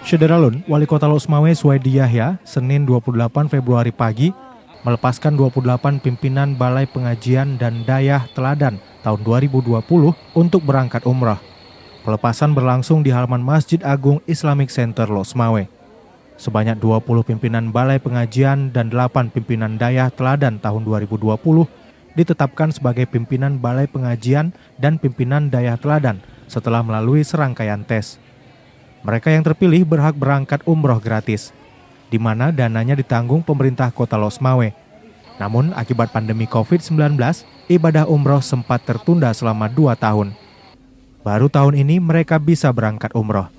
Syederalun, Wali Kota Losmawe Suwaidi Yahya, Senin 28 Februari pagi, melepaskan 28 pimpinan Balai Pengajian dan Dayah Teladan tahun 2020 untuk berangkat umrah. Pelepasan berlangsung di halaman Masjid Agung Islamic Center Losmawe. Sebanyak 20 pimpinan Balai Pengajian dan 8 pimpinan Dayah Teladan tahun 2020 ditetapkan sebagai pimpinan Balai Pengajian dan pimpinan Dayah Teladan setelah melalui serangkaian tes. Mereka yang terpilih berhak berangkat umroh gratis, di mana dananya ditanggung pemerintah Kota Losmawe. Namun akibat pandemi COVID-19, ibadah umroh sempat tertunda selama 2 tahun. Baru tahun ini mereka bisa berangkat umroh.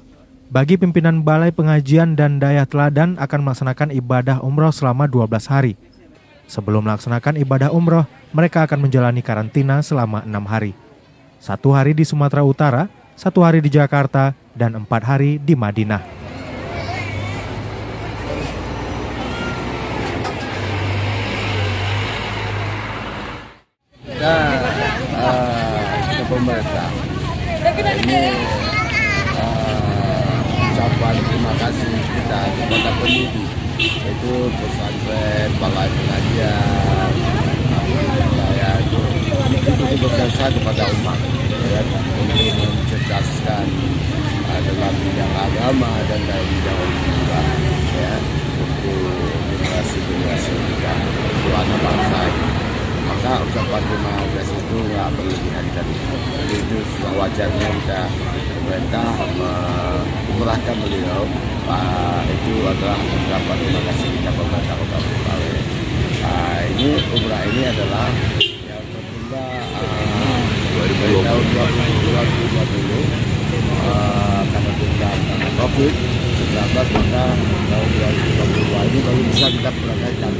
Bagi pimpinan Balai Pengajian dan Dayah Teladan akan melaksanakan ibadah umroh selama 12 hari. Sebelum melaksanakan ibadah umroh, mereka akan menjalani karantina selama 6 hari. 1 hari di Sumatera Utara, 1 hari di Jakarta, dan 4 hari di Madinah. Ke pemerintah ini ucapan terima kasih kita kepada pendidik, itu pesantren, balai pengajian, itu berjasa kepada umat ya, untuk mencerdaskan dalam bidang agama dan dalam bidang juga ya, untuk generasi kita, untuk anak bangsa ini. Maka ucapan terima kasih itu nggak perlu dihadiri. Jadi itu sudah wajarnya kita pemerintah memerahkan beliau. Itu adalah ucapan terima kasih kita pemerintah Kota Losmawe. Ini umrah ini adalah yang tertunda dari tahun 2020 karena tentang COVID-19, maka tahun 2022 ini baru bisa kita berangkatkan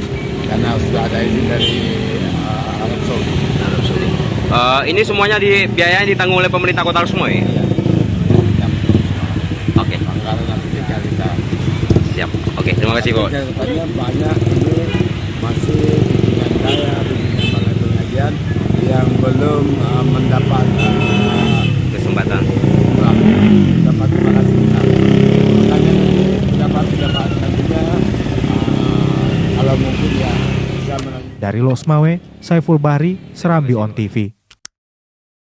karena sudah ada izin dari Arab Saudi. Ini semuanya biayanya ditanggung oleh pemerintah Kota Losmawe? Iya. Oke. Anggaran nanti kita. Siap. Oke, terima kasih Pak. Catatannya banyak ini masih pimpinan daya, pimpinan balai pengajian yang belum mendapat Kesempatan. dapat terima kasih kita. Makanya nanti dapat nantinya kalau mungkin ya bisa Dari Losmawe, Saiful Bahri, Serambi On TV.